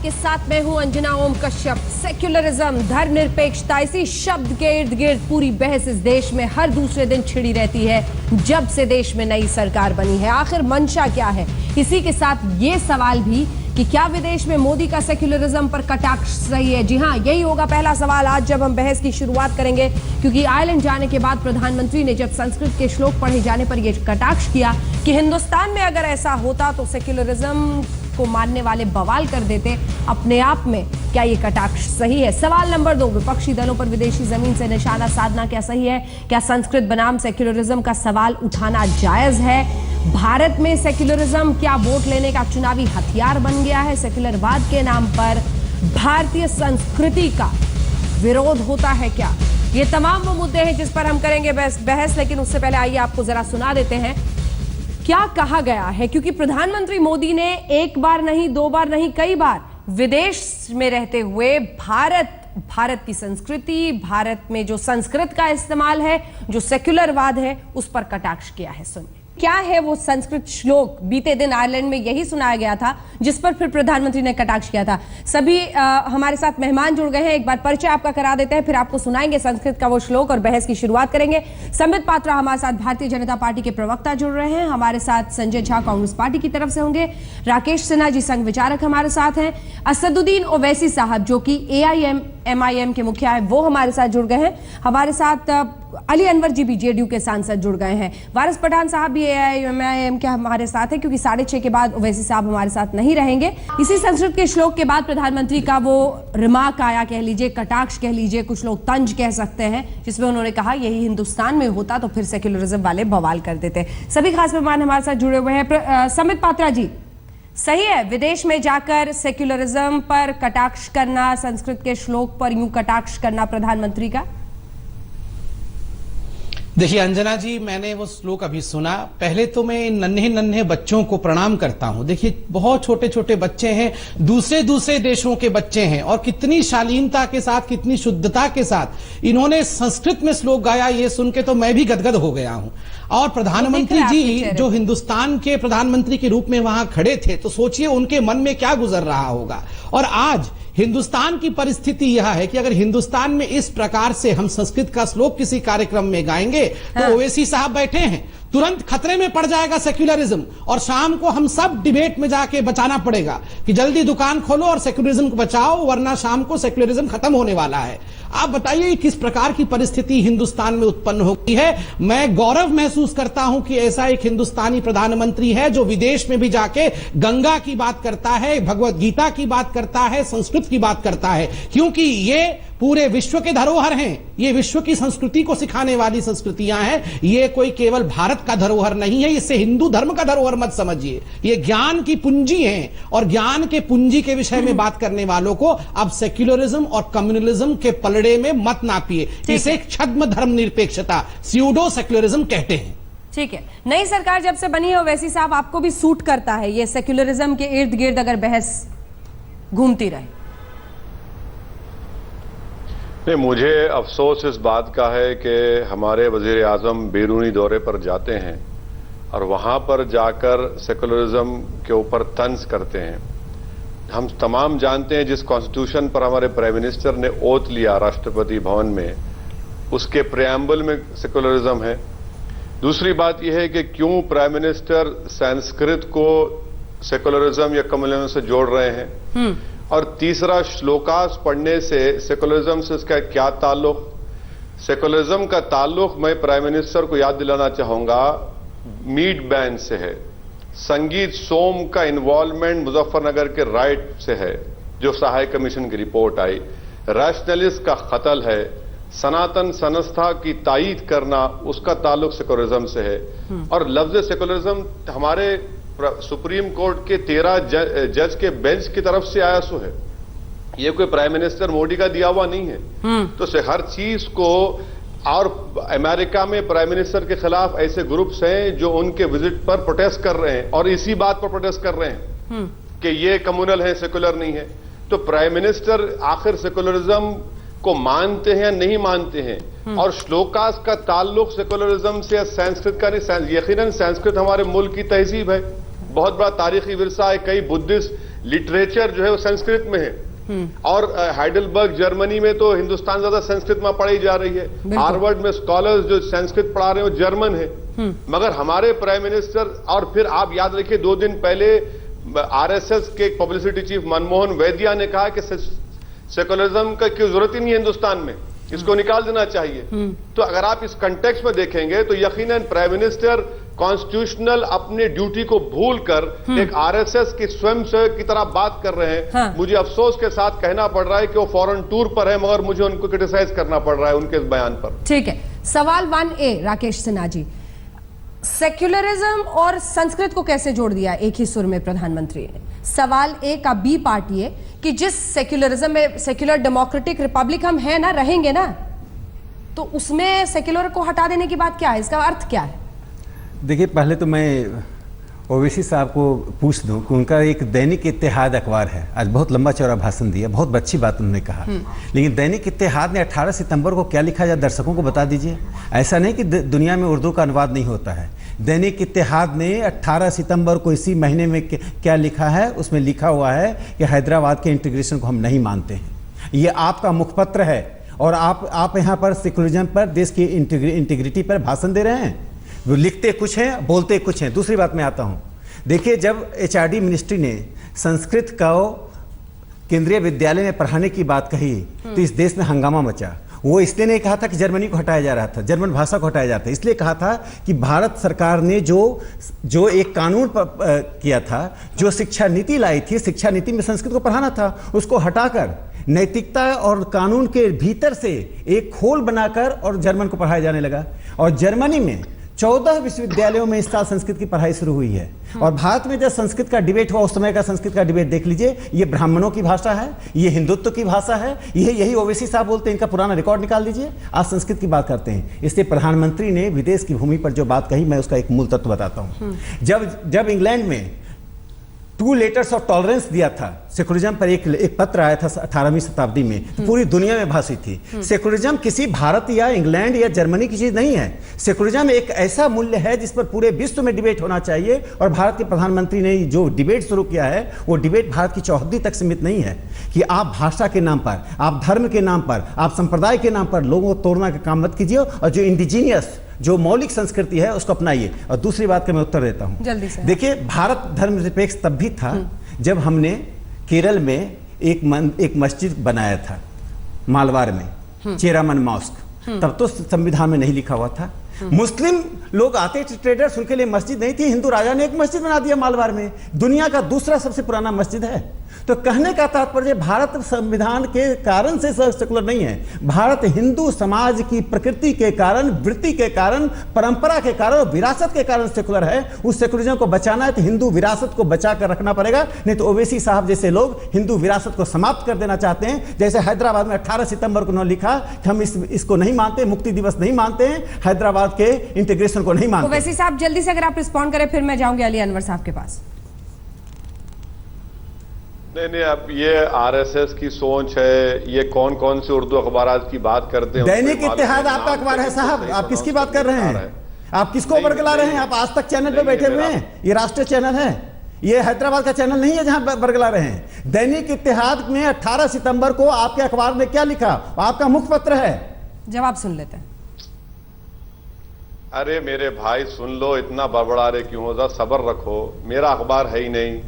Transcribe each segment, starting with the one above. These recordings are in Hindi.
आपके साथ मैं हूं अंजना ओम कश्यप। सेक्युलरिज्म, धर्मनिरपेक्षता, इसी शब्द के इर्द गिर्द पूरी बहस इस देश में हर दूसरे दिन छिड़ी रहती है जब से देश में नई सरकार बनी है। आखिर मंशा क्या है? इसी के साथ ये सवाल भी कि क्या विदेश में मोदी का सेक्युलरिज्म पर कटाक्ष सही है? जी हां, यही होगा पहला सवाल आज जब हम बहस की शुरुआत करेंगे, क्योंकि आयरलैंड जाने के बाद प्रधानमंत्री ने जब संस्कृत के श्लोक पढ़े जाने पर यह कटाक्ष किया कि हिंदुस्तान में अगर ऐसा होता तो सेक्युलरिज्म को मानने वाले बवाल कर देते। अपने आप में क्या ये कटाक्ष सही है? सवाल नंबर 2, विपक्षी दलों पर विदेशी जमीन से निशाना साधना क्या सही है? क्या संस्कृत बनाम सेक्युलरिज्म का सवाल उठाना जायज है? भारत में सेक्युलरिज्म क्या वोट लेने का चुनावी हथियार बन गया है? सेक्युलरवाद के नाम पर भारतीय संस्कृति का विरोध होता है क्या? ये तमाम वो मुद्दे हैं जिस पर हम करेंगे बहस, लेकिन उससे पहले आइए आपको जरा सुना देते हैं क्या कहा गया है, क्योंकि प्रधानमंत्री मोदी ने एक बार नहीं, दो बार नहीं, कई बार विदेश में रहते हुए भारत की संस्कृति, भारत में जो संस्कृत का इस्तेमाल है, जो सेक्युलरवाद है, उस पर कटाक्ष किया है। सुनिए क्या है वो संस्कृत श्लोक। बीते दिन आयरलैंड में यही सुनाया गया था जिस पर फिर प्रधानमंत्री ने कटाक्ष किया था। सभी हमारे साथ मेहमान जुड़ गए हैं, एक बार परिचय आपका करा देते हैं, फिर आपको सुनाएंगे संस्कृत का वो श्लोक और बहस की शुरुआत करेंगे। संबित पात्रा हमारे साथ भारतीय जनता पार्टी के प्रवक्ता जुड़ रहे हैं, हमारे साथ संजय झा कांग्रेस पार्टी की तरफ से होंगे, राकेश सिन्हा जी संघ विचारक हमारे साथ हैं, असदुद्दीन ओवैसी साहब जो कि AIM-MIM के मुखिया है वो हमारे साथ जुड़ गए हैं, हमारे साथ अली अनवर जी भी JDU के सांसद जुड़ गए हैं, वारिस पठान साहब भी AIM-MIM के हमारे साथ हैं, क्योंकि 6:30 के बाद ओवैसी साहब हमारे साथ नहीं रहेंगे। इसी संस्कृत के श्लोक के बाद प्रधानमंत्री का वो रिमार्क आया, कह लीजिए कटाक्ष कह लीजिए, कुछ लोग तंज कह सकते हैं, जिसमें उन्होंने कहा यही हिंदुस्तान में होता तो फिर सेक्युलरिज्म वाले बवाल कर देते। सभी खास मेहमान हमारे साथ जुड़े हुए हैं। संबित पात्रा जी, सही है विदेश में जाकर सेक्युलरिज्म पर कटाक्ष करना, संस्कृत के श्लोक पर यूं कटाक्ष करना प्रधानमंत्री का? देखिए अंजना जी, मैंने वो श्लोक अभी सुना। पहले तो मैं इन नन्हे नन्हे बच्चों को प्रणाम करता हूं। देखिए बहुत छोटे छोटे बच्चे हैं, दूसरे देशों के बच्चे हैं, और कितनी शालीनता के साथ, कितनी शुद्धता के साथ इन्होंने संस्कृत में श्लोक गाया, ये सुन के तो मैं भी गदगद हो गया हूं। और प्रधानमंत्री जी जो हिंदुस्तान के प्रधानमंत्री के रूप में वहां खड़े थे, तो सोचिए उनके मन में क्या गुजर रहा होगा। और आज हिंदुस्तान की परिस्थिति यह है कि अगर हिंदुस्तान में इस प्रकार से हम संस्कृत का श्लोक किसी कार्यक्रम में गाएंगे तो ओवैसी साहब बैठे हैं, तुरंत खतरे में पड़ जाएगा सेक्युलरिज्म, और शाम को हम सब डिबेट में जाके बचाना पड़ेगा कि जल्दी दुकान खोलो और सेक्युलरिज्म को बचाओ, वरना शाम को सेक्युलरिज्म खत्म होने वाला है। आप बताइए किस प्रकार की परिस्थिति हिंदुस्तान में उत्पन्न हो गई है। मैं गौरव महसूस करता हूं कि ऐसा एक हिंदुस्तानी प्रधानमंत्री है जो विदेश में भी जाके गंगा की बात करता है, भगवत गीता की बात करता है, संस्कृत की बात करता है, क्योंकि ये पूरे विश्व के धरोहर हैं, ये विश्व की संस्कृति को सिखाने वाली संस्कृतियां हैं। ये कोई केवल भारत का धरोहर नहीं है, इससे हिंदू धर्म का धरोहर मत समझिए, ये ज्ञान की पूंजी है। और ज्ञान के पूंजी के विषय में बात करने वालों को अब सेक्युलरिज्म और कम्युनलिज्म के पलड़े में मत नापिए। इसे छद्म धर्मनिरपेक्षता, स्यूडो सेक्युलरिज्म कहते हैं। ठीक है, नई सरकार जब से बनी है ओवैसी साहब, आपको भी सूट करता है ये सेक्युलरिज्म के इर्द गिर्द अगर बहस घूमती रहे? नहीं, मुझे अफसोस इस बात का है कि हमारे वजीर आजम बैरूनी दौरे पर जाते हैं और वहां पर जाकर सेकुलरिज्म के ऊपर तंज करते हैं। हम तमाम जानते हैं जिस कॉन्स्टिट्यूशन पर हमारे प्राइम मिनिस्टर ने ओथ लिया राष्ट्रपति भवन में, उसके प्रेम्बल में सेकुलरिज्म है। दूसरी बात यह है कि क्यों प्राइम मिनिस्टर संस्कृत को सेकुलरिज्म या कम्युनलिज्म से जोड़ रहे हैं, और तीसरा श्लोकास पढ़ने से सेकुलरिज्म से इसका क्या ताल्लुक? सेकुलरिज्म का ताल्लुक मैं प्राइम मिनिस्टर को याद दिलाना चाहूंगा मीट बैन से है, संगीत सोम का इन्वॉल्वमेंट मुजफ्फरनगर के राइट से है जो सहायक कमीशन की रिपोर्ट आई, रैशनलिस्ट का कत्ल है, सनातन संस्था की तायीद करना उसका ताल्लुक सेकुलरिज्म से है। और लफ्ज सेकुलरिज्म हमारे सुप्रीम कोर्ट के 13 जज के बेंच की तरफ से आया सो है, ये कोई प्राइम मिनिस्टर मोदी का दिया हुआ नहीं है। तो से हर चीज को, और अमेरिका में प्राइम मिनिस्टर के खिलाफ ऐसे ग्रुप्स हैं जो उनके विजिट पर प्रोटेस्ट कर रहे हैं और इसी बात पर प्रोटेस्ट कर रहे हैं कि ये कम्युनल है, सेकुलर नहीं है। तो प्राइम मिनिस्टर आखिर सेकुलरिज्म को मानते हैं या नहीं मानते हैं? और श्लोकास का ताल्लुक सेकुलरिज्म से या संस्कृत का नहीं। यकीनन संस्कृत हमारे मुल्क की तहजीब है, बहुत बड़ा तारीखी विरसा है। कई बुद्धिस्ट लिटरेचर जो है वो संस्कृत में है। और हाइडेलबर्ग जर्मनी में तो हिंदुस्तान ज्यादा संस्कृत में पढ़ाई जा रही है। हार्वर्ड में स्कॉलर्स जो संस्कृत पढ़ा रहे हैं वो जर्मन है। मगर हमारे प्राइम मिनिस्टर, और फिर आप याद रखिए 2 दिन पहले आरएसएस के पब्लिसिटी चीफ मनमोहन वैद्या ने कहा कि सेकुलरिज्म का की जरूरत ही नहीं है हिंदुस्तान में, इसको निकाल देना चाहिए। तो अगर आप इस कंटेक्स्ट में देखेंगे तो यकीनन प्राइम मिनिस्टर कॉन्स्टिट्यूशनल अपनी ड्यूटी को भूलकर एक आरएसएस की स्वयंसेवक की तरह बात कर रहे हैं। हाँ। मुझे अफसोस के साथ कहना पड़ रहा है कि वो फॉरेन टूर पर है, मगर मुझे उनको क्रिटिसाइज करना पड़ रहा है उनके इस बयान पर। ठीक है, सवाल 1A राकेश सिन्हा जी, सेक्युलरिज्म और संस्कृत को कैसे जोड़ दिया एक ही सुर में प्रधानमंत्री ने? सवाल ए का बी पार्ट ये कि जिस सेक्युलरिज्म में, सेक्युलर डेमोक्रेटिक रिपब्लिक हम हैं ना, रहेंगे ना, तो उसमें सेक्युलर को हटा देने की बात क्या है? इसका अर्थ क्या है? देखिए, पहले तो मैं ओवैसी साहब को पूछ दूं कि उनका एक दैनिक इत्तेहाद अखबार है, आज बहुत लंबा चौड़ा भाषण दिया, बहुत अच्छी बात उन्होंने कहा, लेकिन दैनिक इत्तेहाद ने 18 सितंबर को क्या लिखा जाए दर्शकों को बता दीजिए। ऐसा नहीं कि दुनिया में उर्दू का अनुवाद नहीं होता है। दैनिक इत्तेहाद ने 18 सितंबर को इसी महीने में क्या लिखा है? उसमें लिखा हुआ है कि हैदराबाद के इंटीग्रेशन को हम नहीं मानते हैं। ये आपका मुखपत्र है और आप यहाँ पर सेकुलरिज्म पर, देश की इंटीग्रिटी पर भाषण दे रहे हैं। वो लिखते कुछ हैं, बोलते कुछ हैं। दूसरी बात में आता हूँ, देखिए, जब एचआरडी मिनिस्ट्री ने संस्कृत को केंद्रीय विद्यालय में पढ़ाने की बात कही तो इस देश में हंगामा मचा। वो इसलिए नहीं कहा था कि जर्मनी को हटाया जा रहा था, जर्मन भाषा को हटाया जाता है, इसलिए कहा था कि भारत सरकार ने जो एक कानून किया था, जो शिक्षा नीति लाई थी, शिक्षा नीति में संस्कृत को पढ़ाना था, उसको हटाकर नैतिकता और कानून के भीतर से एक खोल बनाकर और जर्मन को पढ़ाया जाने लगा। और जर्मनी में 14 विश्वविद्यालयों में इस साल संस्कृत की पढ़ाई शुरू हुई है। और भारत में जब संस्कृत का डिबेट हुआ, उस समय का संस्कृत का डिबेट देख लीजिए। ये ब्राह्मणों की भाषा है, ये हिंदुत्व की भाषा है, यही ओवैसी साहब बोलते हैं। इनका पुराना रिकॉर्ड निकाल दीजिए, आज संस्कृत की बात करते हैं। इसलिए प्रधानमंत्री ने विदेश की भूमि पर जो बात कही, मैं उसका एक मूल तत्व बताता हूँ। जब इंग्लैंड में 2 लेटर्स ऑफ टॉलरेंस दिया था सेकुलरिज्म पर, एक पत्र आया था 18वीं शताब्दी में, तो पूरी दुनिया में भाषित थी। सेकुलरिज्म किसी भारत या इंग्लैंड या जर्मनी की चीज नहीं है। सेकुलरिज्म एक ऐसा मूल्य है जिस पर पूरे विश्व में डिबेट होना चाहिए। और भारत के प्रधानमंत्री ने जो डिबेट शुरू किया है, वो डिबेट भारत की चौहद्दी तक सीमित नहीं है कि आप भाषा के नाम पर, आप धर्म के नाम पर, आप संप्रदाय के नाम पर लोगों को तोड़ना का काम मत कीजिए, और जो इंडिजीनियस, जो मौलिक संस्कृति है, उसको अपनाइए। और दूसरी बात का मैं उत्तर देता हूं, जल्दी से। देखिए, भारत धर्मनिरपेक्ष तब भी था जब हमने केरल में एक मस्जिद बनाया था, मालवार में, चेरामन मॉस्क। तब तो संविधान में नहीं लिखा हुआ था। मुस्लिम लोग आते थे, ट्रेडर्स, उनके लिए मस्जिद नहीं थी। हिंदू राजा ने एक मस्जिद बना दिया मालवार में, दुनिया का दूसरा सबसे पुराना मस्जिद है। तो कहने का तात्पर्य, भारत संविधान के कारण से सेकुलर नहीं है। भारत हिंदू समाज की प्रकृति के कारण, वृत्ति के कारण, परंपरा के कारण और विरासत के कारण सेकुलर है। उस सेकुलरिज्म को बचाना है तो हिंदू विरासत को बचा कर रखना पड़ेगा, नहीं तो ओवैसी साहब जैसे लोग हिंदू विरासत को समाप्त कर देना चाहते हैं। जैसे हैदराबाद में 18 सितंबर को उन्होंने लिखा कि हम इसको नहीं मानते, मुक्ति दिवस नहीं मानते हैं, हैदराबाद के इंटीग्रेशन को नहीं मानते। ओवैसी साहब, जल्दी से अगर आप रिस्पॉन्ड करें, फिर मैं जाऊंगी अली अनवर साहब के पास। नहीं, अब ये आरएसएस की सोच है। ये कौन कौन से उर्दू अखबार की बात करते हैं? दैनिक इत्तेहाद आपका अखबार है साहब, आप किसकी बात कर रहे हैं? आप किसको बरगला रहे हैं? आप आज तक चैनल पे बैठे हुए हैं, ये राष्ट्रीय चैनल है, ये हैदराबाद का चैनल नहीं है जहां बरगला रहे हैं। दैनिक इत्तेहाद में 18 सितंबर को आपके अखबार में क्या लिखा? आपका मुखपत्र है। जवाब सुन लेते हैं। अरे मेरे भाई, सुन लो, इतना बड़बड़ा रहे क्यों हो? सब्र रखो, मेरा अखबार है ही नहीं,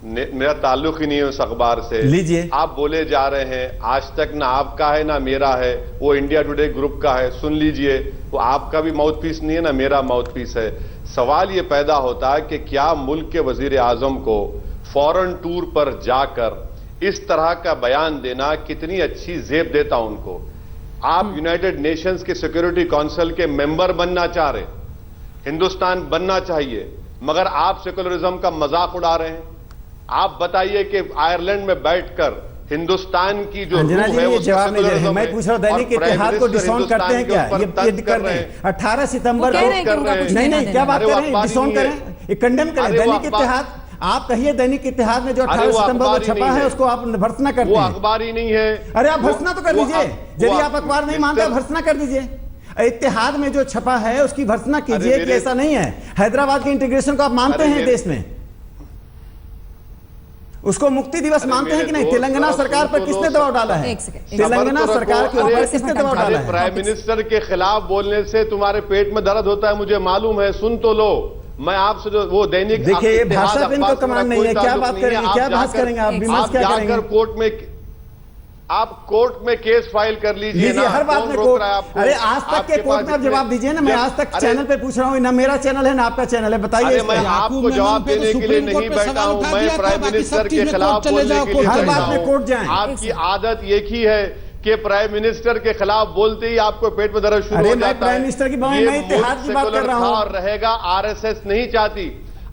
मेरा ताल्लुक ही नहीं है उस अखबार से। लीजिए, आप बोले जा रहे हैं आज तक ना आपका है ना मेरा है, वो इंडिया टुडे ग्रुप का है। सुन लीजिए, वो आपका भी माउथ पीस नहीं है ना मेरा माउथ पीस है। सवाल ये पैदा होता है कि क्या मुल्क के वजीर आजम को फॉरेन टूर पर जाकर इस तरह का बयान देना कितनी अच्छी जेब देता उनको। आप यूनाइटेड नेशंस के सिक्योरिटी काउंसिल के मेंबर बनना चाह रहे, हिंदुस्तान बनना चाहिए, मगर आप सेकुलरिज्म का मजाक उड़ा रहे हैं। आप बताइए कि आयरलैंड में बैठकर हिंदुस्तान की जो अंजना जी, ये जवाब नहीं दे रहे हैं। मैं पूछ रहा हूं, दैनिक इत्तेहाद को डिसऑन करते हैं क्या? ये कर रहे हैं 18 सितंबर को। नहीं, क्या बात कर रहे हैं? डिसऑन करें, कंडेम करें। दैनिक इत्तेहाद, आप कहिए दैनिक इत्तेहाद में जो 18 सितंबर को छपा है उसको आप भर्त्सना करते हैं। वो अखबार ही नहीं है। अरे आप भर्त्सना तो कर दीजिए, यदि आप अखबार नहीं मानते भर्त्सना कर दीजिए। इत्तेहाद में जो छपा है उसकी भर्त्सना कीजिए कि ऐसा नहीं है। हैदराबाद के इंटीग्रेशन को आप मानते हैं देश में? उसको मुक्ति दिवस मानते हैं कि नहीं? तेलंगाना सरकार पर किसने दबाव डाला है? एक सेकंड। तेलंगाना सरकार के ऊपर किसने दबाव डाला है? प्राइम मिनिस्टर के खिलाफ बोलने से तुम्हारे पेट में दर्द होता है, मुझे मालूम है, सुन तो लो। मैं आपसे जो वो दैनिक देखिए, भाषा पे इनको कमांड नहीं है, क्या बात करेंगे, क्या बहस करेंगे आप? विमर्श क्या करेंगे? आप कोर्ट में केस फाइल कर लीजिए ना, हर बात में कोर्ट। अरे आज तक के कोर्ट में आप जवाब दीजिए ना। मैं आज तक चैनल पे पूछ रहा हूँ, ना मेरा चैनल है ना आपका चैनल है, बताइए। मैं आपको जवाब देने के लिए नहीं बैठा हूँ, मैं प्राइम मिनिस्टर के खिलाफ बोलने के लिए हर बात में कोर्ट जाएं। आपकी आदत एक ही है कि प्राइम मिनिस्टर के खिलाफ बोलते ही आपको पेट में दर्द शुरू हो जाता है। प्राइम मिनिस्टर की बात, मैं इत्तेहाद की बात कर रहा हूँ। रहेगा, आरएसएस नहीं चाहती।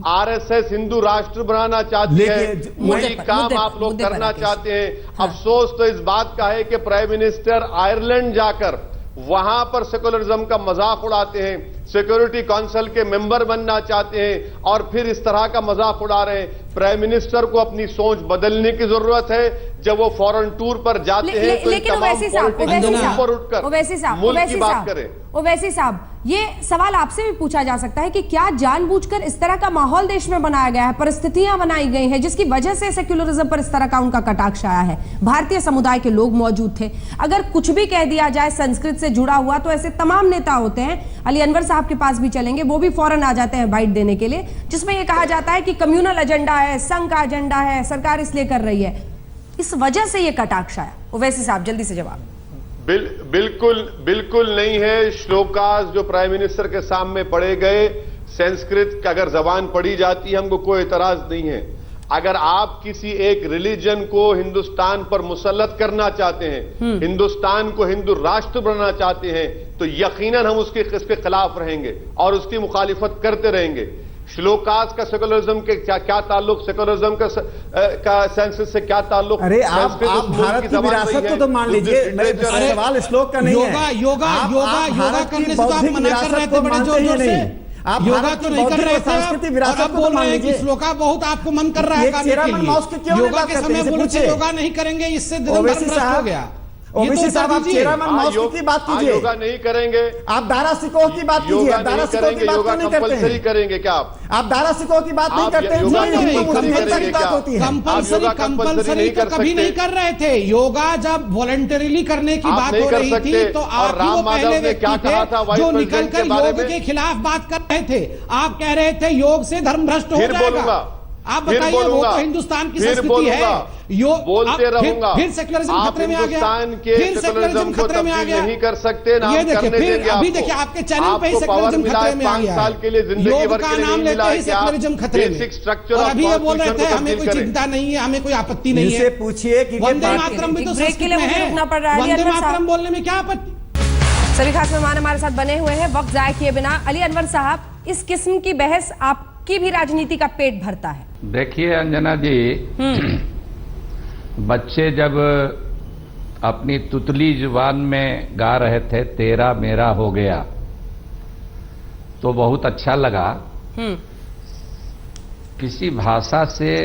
आरएसएस हिंदू राष्ट्र बनाना चाहती है, वही काम आप लोग करना चाहते हैं। अफसोस तो इस बात का है कि प्राइम मिनिस्टर आयरलैंड जाकर वहां पर सेकुलरिज्म का मजाक उड़ाते हैं, सिक्योरिटी काउंसिल के मेंबर बनना चाहते हैं और फिर इस तरह का मजाक उड़ा रहे हैं। प्राइम मिनिस्टर को अपनी सोच बदलने की जरूरत है। जब वो फॉरेन टूर पर जाते हैं तो लेकिन तमाम ओवैसी साहब, ऊपर उठकर मुल्क की बात करें। ओवैसी साहब, ये सवाल आपसे भी पूछा जा सकता है कि क्या जानबूझकर इस तरह का माहौल देश में बनाया गया है, परिस्थितियां बनाई गई हैं जिसकी वजह से सेक्युलरिज्म पर इस तरह का उनका कटाक्ष आया है? भारतीय समुदाय के लोग मौजूद थे, अगर कुछ भी कह दिया जाए संस्कृत से जुड़ा हुआ तो ऐसे तमाम नेता होते हैं, अली अनवर साहब के पास भी चलेंगे, वो भी फौरन आ जाते हैं बाइट देने के लिए, जिसमें यह कहा जाता है कि कम्युनल एजेंडा है, संघ का एजेंडा है, सरकार इसलिए कर रही है। इस वजह से यह कटाक्ष आया। ओवैसी साहब जल्दी से जवाब। बिल्कुल नहीं है। श्लोकास जो प्राइम मिनिस्टर के सामने पढ़े गए, संस्कृत की अगर जबान पढ़ी जाती है हमको कोई एतराज नहीं है। अगर आप किसी एक रिलीजन को हिंदुस्तान पर मुसल्लत करना चाहते हैं, हिंदुस्तान को हिंदू राष्ट्र बनाना चाहते हैं, तो यकीनन हम इसके खिलाफ रहेंगे और उसकी मुखालिफत करते रहेंगे। श्लोकास का सेकुलरिज्म के क्या ताल्लुक, सेकुलरिज्म का संस्कृत से क्या ताल्लुक? अरे आप भारत की विरासत को तो मान लीजिए, सवाल श्लोक का नहीं है। योगा करने से तो आप मना कर रहे थे बड़े जोर जोर से। आप योगा तो नहीं कर रहे थे, और आप बोल रहे हैं कि श्लोका बहुत आपको मन कर रहा है करने के लिए। योगा के समय बोले थे योगा नहीं करेंगे, इससे धर्म भ्रष्ट हो गया। ओवैसी साहब, आप चेयरमैन मॉस्क की बात कीजिए। योगा नहीं करेंगे। आप दारा सिकोह की बात कीजिए। दारा सिकोह की बात नहीं करते हैं। करेंगे क्या आप दारा सिकोह की बात नहीं करते हैं। कंपल्सरी तो कभी नहीं कर रहे थे। योगा जब वॉलंटरीली करने की बात हो रही थी तो आप ही वो पहले व्यक्ति थे जो निकलकर योग के खिलाफ बात कर रहे थे। आप कह रहे थे योग से धर्म भ्रष्ट हो जाएगा। आप बताइए, वो तो हिंदुस्तान की संस्कृति है। बोलते रहूंगा। फिर सेक्युलरिज्म खतरे में आ गया। फिर सेक्युलरिज्म खतरे में आ गया। नहीं कर सकते ना। ये देखिए, फिर अभी देखिए आपके चैनल पे ही सेक्युलरिज्म खतरे में आ गया। 5 साल के लिए जिंदगी भर का नाम लेते ही सेक्युलरिज्म खतरे में। और अभी ये बोल रहे थे हमें कोई चिंता नहीं है, हमें कोई आपत्ति नहीं है। पूछिए कि वंदे मातरम भी तो संस्कृत में है। वंदे मातरम बोलने में क्या आपत्ति? सभी खास मेहमान हमारे साथ बने हुए हैं, वक्त जाया किए बिना। अली अनवर साहब, इस किस्म की बहस आपकी भी राजनीति का पेट भरता है? देखिए अंजना जी, बच्चे जब अपनी तुतली जुबान में गा रहे थे तेरा मेरा हो गया, तो बहुत अच्छा लगा। किसी भाषा से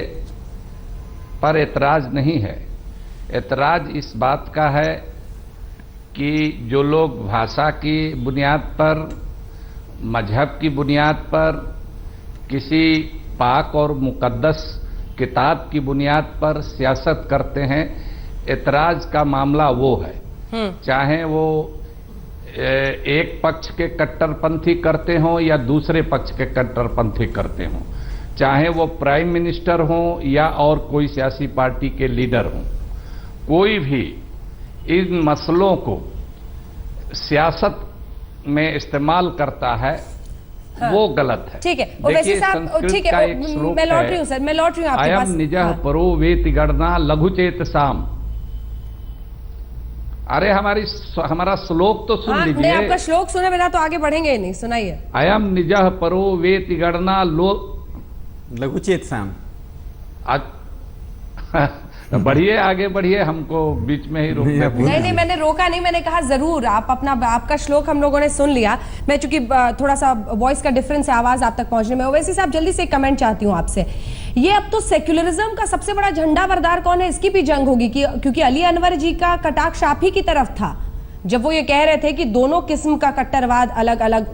पर एतराज नहीं है। एतराज इस बात का है कि जो लोग भाषा की बुनियाद पर, मजहब की बुनियाद पर, किसी पाक और मुकद्दस किताब की बुनियाद पर सियासत करते हैं, एतराज का मामला वो है। चाहे वो एक पक्ष के कट्टरपंथी करते हों या दूसरे पक्ष के कट्टरपंथी करते हों, चाहे वो प्राइम मिनिस्टर हों या और कोई सियासी पार्टी के लीडर हों, कोई भी इन मसलों को सियासत में इस्तेमाल करता है, हाँ। वो गलत है। ठीक है, ओवैसी साहब, ठीक है, मैं लौट रही हूँ सर, मैं लौट रही हूँ आपके पास। अयम निजः परो वेति गणना लघुचेत साम। अरे हमारा श्लोक तो सुन लीजिए। आपका श्लोक सुने बिना तो आगे बढ़ेंगे ही नहीं, सुनाइए। अयम निजः परो वेति गणना लघुचेत साम। बढ़िए, आगे बढ़िए, हमको बीच में ही रोक दिया। नहीं, मैंने रोका नहीं, मैंने कहा जरूर आप आपका श्लोक हम लोगों ने सुन लिया। मैं चूंकि थोड़ा सा वॉइस का डिफरेंस है आवाज आप तक पहुंचने में। ओवैसी साहब, जल्दी से कमेंट चाहती हूं आपसे। ये अब तो सेक्युलरिज्म का सबसे बड़ा झंडा बरदार कौन है, इसकी भी जंग होगी क्योंकि अली अनवर जी का कटाक्ष आप ही की तरफ था। जब वो ये कह रहे थे कि दोनों किस्म का कट्टरवाद अलग अलग,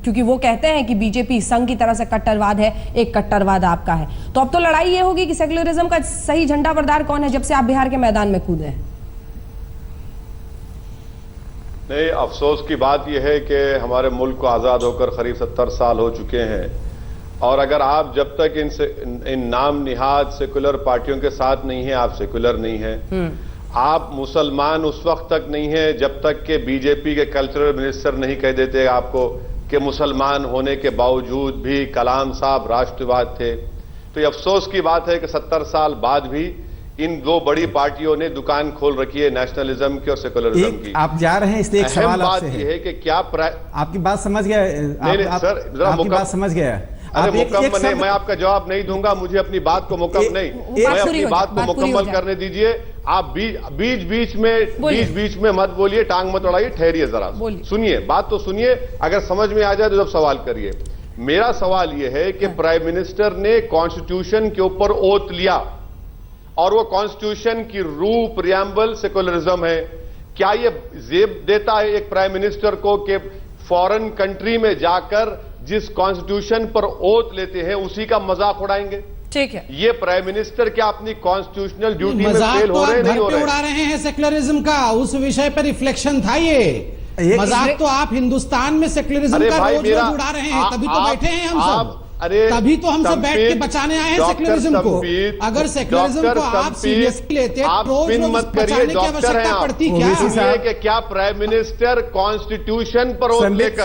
क्योंकि वो कहते हैं कि बीजेपी संघ की तरह से कट्टरवाद है, एक कट्टरवाद आपका है, तो अब तो लड़ाई ये होगी कि सेक्युलरिज्म का सही झंडा बरदार कौन है, जब से आप बिहार के मैदान में कूदे हैं। नहीं, अफसोस की बात यह है कि हमारे मुल्क को आज़ाद होकर करीब 70 साल हो चुके हैं, और अगर आप जब तक इन नाम निहाद सेकुलर पार्टियों के साथ नहीं हैं, आप सेकुलर नहीं हैं। आप मुसलमान उस वक्त तक नहीं है जब तक कि बीजेपी के कल्चरल मिनिस्टर नहीं कह देते आपको कि मुसलमान होने के बावजूद भी कलाम साहब राष्ट्रवाद थे। तो ये अफसोस की बात है कि 70 साल बाद भी इन दो बड़ी पार्टियों ने दुकान खोल रखी है नेशनलिज्म की और सेकुलरिज्म की। आप जा रहे हैं इसलिए एक सवाल बात आपसे यह है कि क्या आपकी बात समझ गया, आपकी बात समझ गया। अरे मुकम्मल नहीं, मैं आपका जवाब नहीं दूंगा, मुझे अपनी बात को मुकम्मल नहीं, मैं अपनी बात को मुकम्मल करने दीजिए। आप बीच में मत बोलिए, टांग मत उड़ाइए, ठहरिए जरा, सुनिए, बात तो सुनिए, अगर समझ में आ जाए तो जब सवाल करिए। मेरा सवाल यह है कि प्राइम मिनिस्टर ने कॉन्स्टिट्यूशन के ऊपर ओथ लिया और वो कॉन्स्टिट्यूशन की रूह प्रियम्बल सेकुलरिज्म है। क्या ये जेब देता है एक प्राइम मिनिस्टर को कि फॉरेन कंट्री में जाकर जिस कॉन्स्टिट्यूशन पर ओथ लेते हैं उसी का मजाक उड़ाएंगे? ठीक है, ये प्राइम मिनिस्टर क्या अपनी कॉन्स्टिट्यूशनल ड्यूटी में फेल हो रहे हैं, नहीं हो रहे? उड़ा रहे हैं सेक्युलरिज्म का, उस विषय पर रिफ्लेक्शन था ये मजाक। तो आप हिंदुस्तान में सेक्युलरिज्म का रोज उड़ा रहे हैं, तभी तो बैठे हैं हम सब, तभी तो हम सब बैठ के बचाने आए हैं सेक्युलरिज्म को। अगर सेक्युलरिज्म को आप सीरियसली लेते रोज बचाने की आवश्यकता पड़ती क्या? कि क्या प्राइम मिनिस्टर कॉन्स्टिट्यूशन पर ओथ लेकर?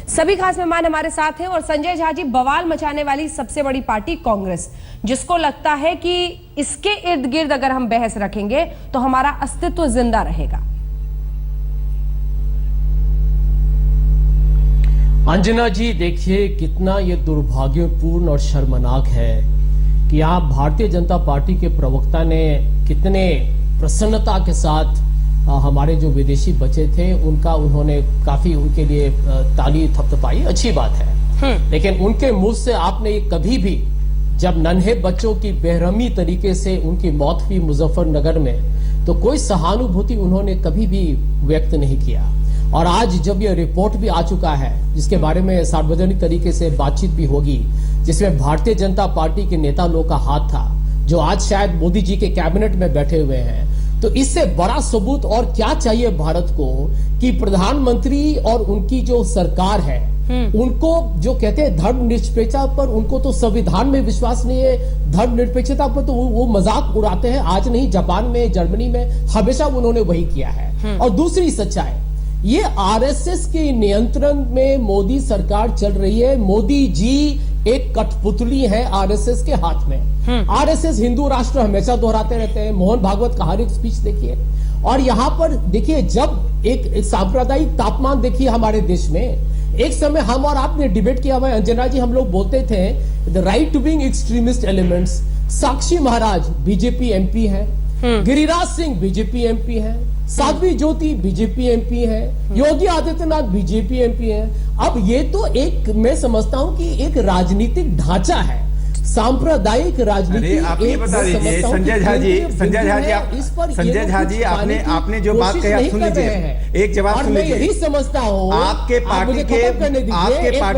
सभी खास मेहमान हमारे साथ हैं और संजय झा जी, बवाल मचाने वाली सबसे बड़ी पार्टी कांग्रेस, जिसको लगता है कि इसके इर्द गिर्द अगर हम बहस रखेंगे तो हमारा अस्तित्व जिंदा रहेगा। अंजना जी, देखिए कितना ये दुर्भाग्यपूर्ण और शर्मनाक है कि आप भारतीय जनता पार्टी के प्रवक्ता ने कितने प्रसन्नता के साथ हमारे जो विदेशी बचे थे उन्होंने काफी उनके लिए ताली थपथपाई, अच्छी बात है। लेकिन उनके मुंह से आपने कभी भी, जब नन्हे बच्चों की बेरहमी तरीके से उनकी मौत हुई मुजफ्फरनगर में, तो कोई सहानुभूति उन्होंने कभी भी व्यक्त नहीं किया। और आज जब यह रिपोर्ट भी आ चुका है, जिसके बारे में सार्वजनिक तरीके से बातचीत भी होगी, जिसमें भारतीय जनता पार्टी के नेता लोग का हाथ था, जो आज शायद मोदी जी के कैबिनेट में बैठे हुए हैं, तो इससे बड़ा सबूत और क्या चाहिए भारत को कि प्रधानमंत्री और उनकी जो सरकार है, उनको जो कहते हैं धर्मनिरपेक्षता पर, उनको तो संविधान में विश्वास नहीं है, धर्मनिरपेक्षता पर तो वो मजाक उड़ाते हैं। आज नहीं, जापान में, जर्मनी में हमेशा उन्होंने वही किया है। और दूसरी सच्चाई, ये आरएसएस के नियंत्रण में मोदी सरकार चल रही है। मोदी जी एक कठपुतली है आरएसएस के हाथ में। आरएसएस हिंदू राष्ट्र हमेशा दोहराते रहते हैं। मोहन भागवत का हर एक स्पीच देखिए, और यहां पर देखिए, जब एक सांप्रदायिक तापमान देखिए हमारे देश में, एक समय हम और आपने डिबेट किया हुआ है अंजना जी, हम लोग बोलते थे the right wing extremist elements. Sakshi Maharaj BJP MP है, गिरिराज सिंह बीजेपी एमपी है, साध्वी ज्योति बीजेपी एमपी है, योगी आदित्यनाथ बीजेपी एमपी है। अब ये तो एक, मैं समझता हूं कि एक राजनीतिक ढांचा है, सांप्रदायिक राजनीति। आप ये बता दीजिए संजय झा जी, आपने जो बात कही आप सुन लीजिए, एक जवाब सुन लीजिए। यही समझता हूँ आपके पार्टी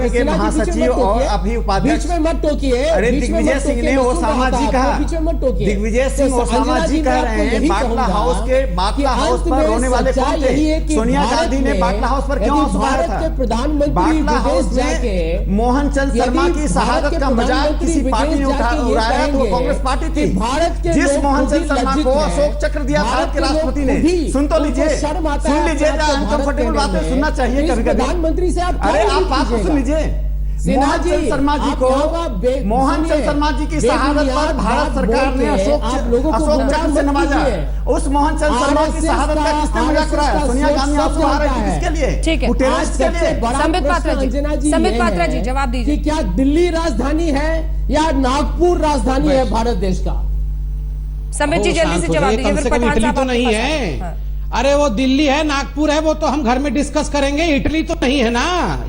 के महासचिव और अभी उपाध्यक्ष में मत टोकिए। अरे दिग्विजय सिंह ने ओसामा जी कहा, दिग्विजय सिंह ओसामा जी कह रहे हैं बाटला हाउस पर रोने वाले कौन थे? सोनिया गांधी ने बाटला हाउस पर क्यों सुनाया था? बाटला हाउस में मोहन चंद शर्मा की शहादत का मजाक किसी पार्टी ने उड़ाया तो कांग्रेस पार्टी थी। जिस मोहन चंद शर्मा को अशोक चक्र दिया भारत के राष्ट्रपति ने, सुन तो लीजिए, सुन लीजिए, अनकंफर्टेबल बातें सुनना चाहिए कभी कभी। प्रधानमंत्री से आप, अरे आप बात तो सुन लीजिए। मोहन चंद शर्मा जी को, मोहन चंद शर्मा जी की शहादत पर भारत सरकार ने अशोक चक्र से नवाजा। उस मोहन चंद शर्मा की शहादत का किसने मजाक उड़ाया? सोनिया गांधी आंसू आ रही थी, किसके लिए? ठीक है, संबित पात्रा जी जवाब दीजिए। क्या दिल्ली राजधानी है या नागपुर राजधानी है भारत देश का? संबित जी जल्दी से जवाब दीजिए। कम से कम इटली तो नहीं है। अरे वो दिल्ली है, नागपुर है, वो तो हम घर में डिस्कस करेंगे। इटली तो नहीं है ना,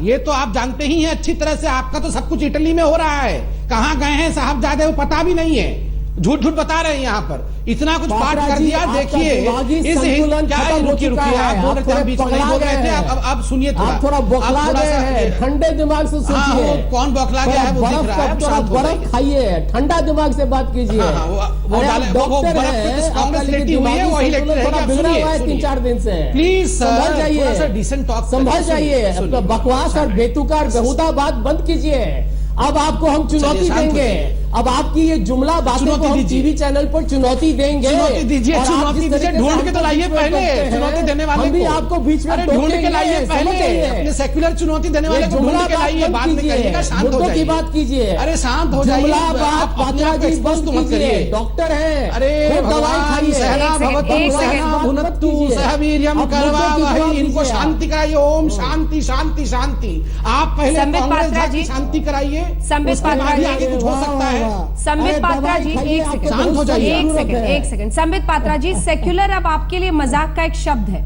ये तो आप जानते ही हैं अच्छी तरह से। आपका तो सब कुछ इटली में हो रहा है। कहां गए हैं साहबजादे वो पता भी नहीं है। झूठ झूठ बता रहे हैं यहाँ पर, इतना कुछ पाठ पात्रा कर जी, दिया। आपका देखिए दिमागी इस संतुलन क्या खत्म हो रुकिए चुका रुकिए, है। आप बोल रहे थे हम बीच में नहीं बोल रहे थे, अब सुनिए थोड़ा, आप थोड़ा बौखला आप थोड़ा गए सा- हैं, ठंडे दिमाग से हाँ, सोचिए। वो कौन बौखला गया है वो दिख रहा है, अब शांत हो बर्फ जाइए। खाइए, ठंडा दिमाग से बात कीजिए। हाँ, हाँ, वो अरे डाले- आप वो डॉक्टर बर्फ हैं, पे किस कांग्रेस आपका लेटी हुई है, दिमागी वही संतुलन लेटी थोड़ा रहेगी। बिगड़ा सुनिए, हुआ है सुनिए। 3-4 दिन से। प्लीज संभल थोड़ा जाइए, सा डिसेंट टॉक संभल जाइए, अपना बकवास और बेतुका और बेहुदा बात बंद कीजिए। अब आपको हम चुनौती शांत हो देंगे, जाइए। अब आपकी ये जुमला बातों को चुनौती हम दीजिए। टीवी चैनल पर चुनौती देंगे। चुनौती दीजिए, और आप चुनौती जिस दीजिए, तरीके से ढूंढ के तो हमको लाइए बीच में पहले, टोकते हैं, चुनौती देने वाले हम भी को। आपको बीच में अरे ढूंढ के टोकेंगे, लाइए समझ पहले, जाइए। अपने सेक्युलर चुनौती देने वाले को ढूंढ के लाइए, बाद में कहिएगा, शांत हो मुद्दों की जाइए। बात कीजिए। अरे शांत हो जाइए, जुमला आप बात अपने पात्रा आप को जी expose बंद तो मत कीजिए। करिए। डॉक्टर हैं, अरे खूब दवाई भगवान खाइए। सहना एक सेकंड, भवतु एक सेकंड। सहना भुनक्तु कीजिए। सह वीर्यम अब करवा मुद्दों की वही, बात इनको कीजिए। शांति कराइए। ओम शांति शांति शांति। आप पहले संबित कांग्रेस पात्रा जाके जी, शांति कराइए, संबित उसके पात्रा बाद ही जी, आगे कुछ हो सकता है। संबित पात्रा जी, एक सेकंड, शांत हो जाइए। एक सेकंड। संबित पात्रा जी, सेक्युलर अब आपके लिए मजाक का एक शब्द है।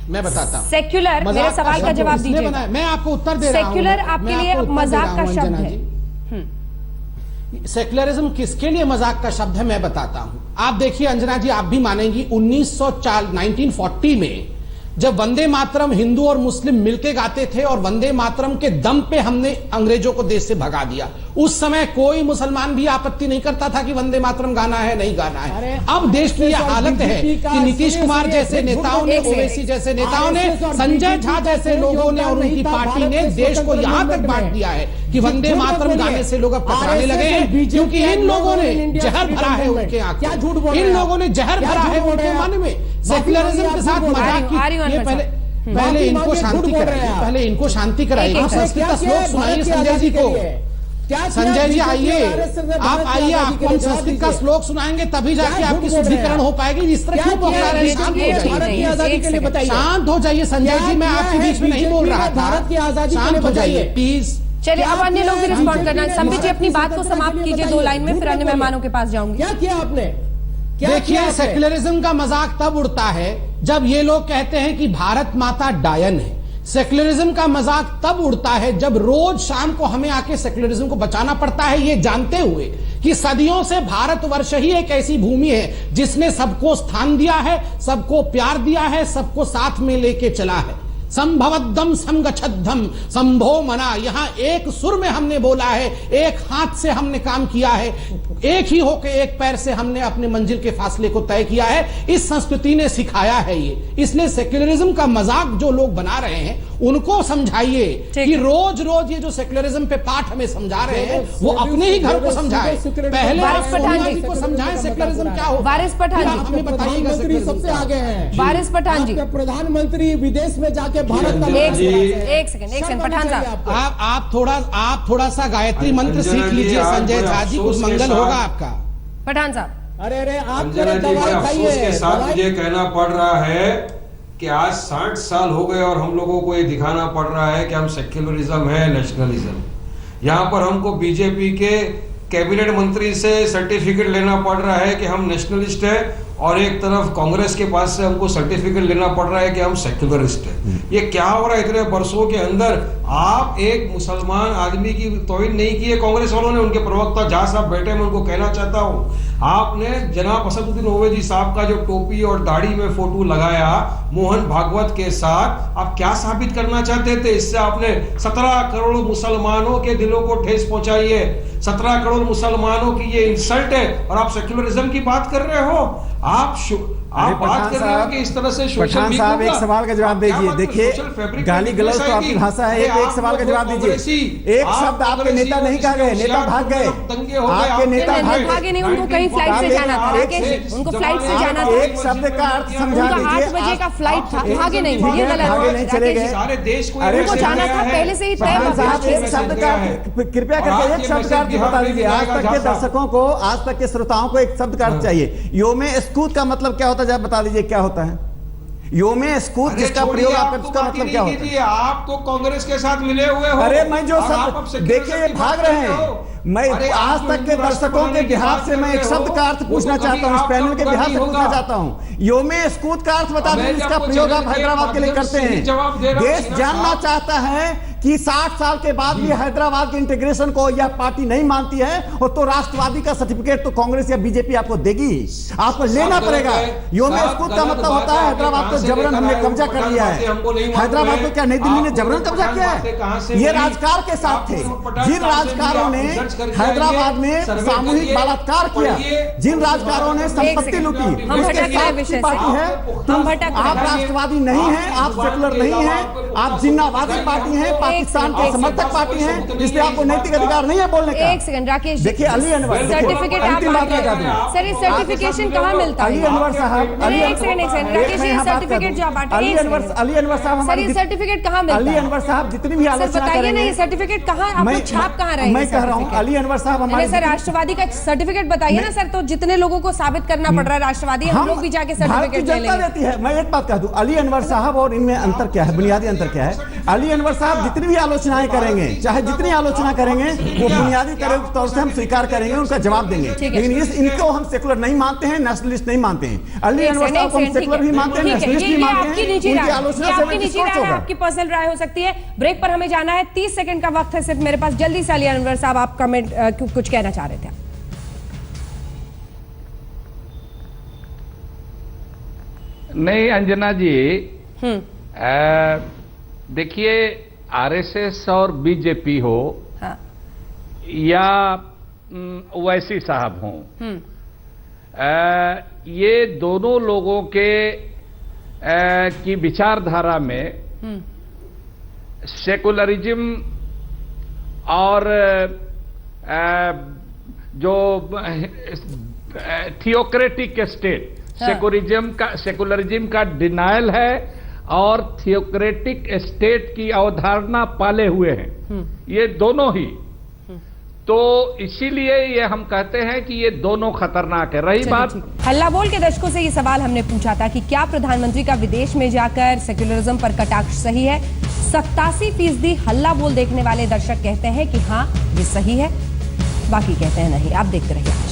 मैं बताता हूँ सेक्युलर, मेरे मजाक सवाल का शब्द जवाब किसने दीजिए। बनाया? मैं आपको उत्तर दे रहा हूँ। सेक्युलर आपके मैं लिए आपको उत्तर दे मजाक रहा का हूँ, शब्द अंजना है। जी। सेक्युलरिज्म किसके लिए मजाक का शब्द है मैं बताता हूं। आप देखिए अंजना जी, आप भी मानेंगी 1940 में जब वंदे मातरम हिंदू और मुस्लिम मिलके गाते थे और वंदे मातरम के दम पे हमने अंग्रेजों को देश से भगा दिया, उस समय कोई मुसलमान भी आपत्ति नहीं करता था कि वंदे मातरम गाना है नहीं गाना है। अब देश की यह हालत है कि नीतीश कुमार जैसे नेताओं ने, ओवैसी जैसे नेताओं ने, संजय झा जैसे लोगों ने और उनकी पार्टी ने देश को यहां तक बांट दिया है कि वंदे मातरम गाने से लोग अब कतराने लगे हैं, क्योंकि इन लोगों ने जहर भरा है उनके आंखों में, इन लोगों ने जहर भरा है उनके मन में। सेक्युलरिज्म के साथ मजाक की, ये पहले इनको शांति कराइए, पहले इनको शांति कराइए। आप संस्कृत का श्लोक सुनाइए संजय जी को। संजय जी आइए, आप आइए, आपको हम संस्कृत का श्लोक सुनाएंगे, तभी जाके आपकी शुद्धिकरण हो पाएगी। इस तरह क्यों बोल रहे हैं? शांत हो जाइए, शांत हो जाइए संजय जी, मैं आपके बीच में नहीं बोल रहा था। भारत की आजादी के लिए शांत हो जाइए बताइए प्लीज। चलिए अब अन्य लोग भी रिस्पॉन्ड करना। संबित जी अपनी बात को समाप्त कीजिए 2 लाइन में, फिर अन्य मेहमानों के पास जाऊंगी। क्या किया आपने? देखिए, सेक्युलरिज्म का मजाक तब उड़ता है जब ये लोग कहते हैं कि भारत माता डायन है। सेक्युलरिज्म का मजाक तब उड़ता है जब रोज शाम को हमें आके सेक्युलरिज्म को बचाना पड़ता है, ये जानते हुए कि सदियों से भारतवर्ष ही एक ऐसी भूमि है जिसने सबको स्थान दिया है, सबको प्यार दिया है, सबको साथ में लेके चला है। संभवद्दम संगच्छद्धम संभो मना, यहां एक सुर में हमने बोला है, एक हाथ से हमने काम किया है, एक ही होके एक पैर से हमने अपने मंजिल के फासले को तय किया है। इस संस्कृति ने सिखाया है ये। इसलिए सेक्युलरिज्म का मजाक जो लोग बना रहे हैं उनको समझाइए कि रोज रोज ये जो सेक्युलरिज्म पे पाठ हमें समझा रहे हैं वो अपने ही घर को समझाए। पहले आप सोनिया जी को समझाएं सेक्युलरिज्म क्या हो। वारिस पठान जी, हमें बताइएगा प्रधानमंत्री सबसे आगे हैं। वारिस पठान जी, आपके प्रधानमंत्री विदेश में जाके भारत का एक सेकंड पठान साहब, आप थोड़ा सा गायत्री मंत्र सीख लीजिए संजय झा जी, कुछ मंगल होगा आपका। पठान साहब। अरे आप अंजना जी, बड़े अफसोस के साथ मुझे कहना पड़ रहा है कि आज 60 साल हो गए और हम लोगों को ये दिखाना पड़ रहा है कि हम सेक्युलरिज्म है, नेशनलिज्म। यहाँ पर हमको बीजेपी के कैबिनेट मंत्री से सर्टिफिकेट लेना पड़ रहा है कि हम नेशनलिस्ट है, और एक तरफ कांग्रेस के पास से हमको सर्टिफिकेट लेना पड़ रहा है कि हम सेक्युलरिस्ट है। ये क्या हो रहा है इतने वर्षों के अंदर? आप एक मुसलमान आदमी की तौहीन नहीं की है कांग्रेस वालों ने। उनके प्रवक्ता जहाँ साहब बैठे, मैं उनको कहना चाहता हूँ, आपने जनाब असदुद्दीन ओवैसी साहब का जो टोपी और दाढ़ी में फोटो लगाया मोहन भागवत के साथ, आप क्या साबित करना चाहते थे? इससे आपने 17 करोड़ मुसलमानों के दिलों को ठेस पहुंचाई है। 17 करोड़ मुसलमानों की ये इंसल्ट है और आप सेक्युलरिज्म की बात कर रहे हो। आप बात कर रहे हो कि इस तरह से पठान साहब एक सवाल का जवाब दीजिए। देखिए, गाली गलौज तो आपकी भाषा है, एक सवाल का जवाब दीजिए। एक शब्द आपके नेता नहीं कहा गए, नेता भाग गए, आपके नेता भागे नहीं, उनको कहीं फ्लाइट से जाना था राकेश, उनको फ्लाइट से जाना था। एक शब्द का अर्थ समझा उनका दीजिए। 8 बजे का फ्लाइट था, भागे नहीं, ये गलत भागे नहीं, चले गए। सारे देश को उनको जाना था पहले से ही तय पठान साहब था। एक शब्द का कृपया करके एक शब्द का अर्थ बता दीजिए। आज तक के दर्शकों को, आज तक के श्रोताओं को एक शब्द का अर्थ चाहिए। योमे स्कूत का मतलब क्या होता है, बता दीजिए क्या होता है योमे स्कूत, जिसका प्रयोग आप करते, उसका मतलब क्या होता है? आप तो कांग्रेस के साथ मिले हुए हो। अरे मैं जो शब्द देखिए, ये भाग रहे हैं। मैं आज तक के दर्शकों के बिहार से मैं एक शब्द का अर्थ पूछना चाहता हूं, इस पैनल के बिहार से पूछना चाहता हूं। योमे स्कूत का अर्थ बता दीजिए, जिसका प्रयोग आप हैदराबाद के लिए करते हैं। देश जानना चाहता है कि 60 साल के बाद भी हैदराबाद के इंटीग्रेशन को यह पार्टी नहीं मानती है, और तो राष्ट्रवादी का सर्टिफिकेट तो कांग्रेस या बीजेपी आपको देगी, आपको लेना पड़ेगा। योम स्कूल का मतलब होता है हैदराबाद को जबरन हमने कब्जा कर लिया है। हैदराबाद को क्या नई दिल्ली ने जबरन कब्जा किया है? ये राजकार के साथ थे। जिन राजकारों ने हैदराबाद में सामूहिक बलात्कार किया, जिन राजकारों ने संपत्ति लूटी, उसके साथ पार्टी है। आप राष्ट्रवादी नहीं हैं, आप सेकुलर नहीं हैं, आप जिन्नावादी पार्टी हैं, पाकिस्तान के समर्थक पार्टी हैं, इसलिए आपको नैतिक अधिकार नहीं है बोलने का। एक सेकंड राकेश, देखिए अली अनवर सर्टिफिकेट आप सर, ये सर्टिफिकेशन कहाँ मिलता है? अली अनवर साहब, एक सेकंड राकेश, ये सर्टिफिकेट जो आप बांटे, अली अनवर साहब, सर ये सर्टिफिकेट कहाँ मिलता है? अली अनवर साहब जितनी भी आलोचना बताइए ना, ये सर्टिफिकेट कहाँ, आपको छाप कहाँ रहे? मैं कह रहा हूँ अली अनवर साहब हमारे सर राष्ट्रवादी का सर्टिफिकेट बताइए ना सर, तो जितने लोगों को साबित करना पड़ रहा है राष्ट्रवादी, हम लोग भी जाके सर्टिफिकेट ले लेंगे। देती है। मैं एक बात कह दूं, अली अनवर साहब और इनमें अंतर क्या है, बुनियादी अंतर क्या है? अली अनवर साहब जितनी भी आलोचनाएं करेंगे, चाहे जितनी आलोचना करेंगे, वो बुनियादी तौर से हम स्वीकार करेंगे, उनका जवाब देंगे। लेकिन इनको हम सेकुलर नहीं मानते हैं, नेशनलिस्ट नहीं मानते हैं। अली अनवर साहब हम सेकुलर भी मानते हैं, नेशनलिस्ट भी मानते हैं। उनकी आलोचना से हमें डिस्कोर्स होगा। आपकी पर्सनल राय हो सकती है। ब्रेक पर हमें जाना है, 30 सेकंड का वक्त है सिर्फ मेरे पास। जल्दी से अली अनवर साहब, आप कमेंट कुछ कहना चाह रहे थे? नहीं अंजना जी, देखिए आरएसएस और बीजेपी हो, हाँ। या ओवैसी साहब हो, ये दोनों लोगों के की विचारधारा में सेकुलरिज्म और जो थियोक्रेटिक स्टेट, सेकुलरिज्म का डिनायल है और थियोक्रेटिक स्टेट की अवधारणा पाले हुए हैं ये दोनों ही। तो इसीलिए ये हम कहते हैं कि ये दोनों खतरनाक है। रही बात हल्ला बोल के दशकों से ये सवाल हमने पूछा था कि क्या प्रधानमंत्री का विदेश में जाकर सेक्युलरिज्म पर कटाक्ष सही है? 87% हल्ला बोल देखने वाले दर्शक कहते हैं कि हाँ ये सही है, बाकी कहते हैं नहीं। आप देखते रहिए।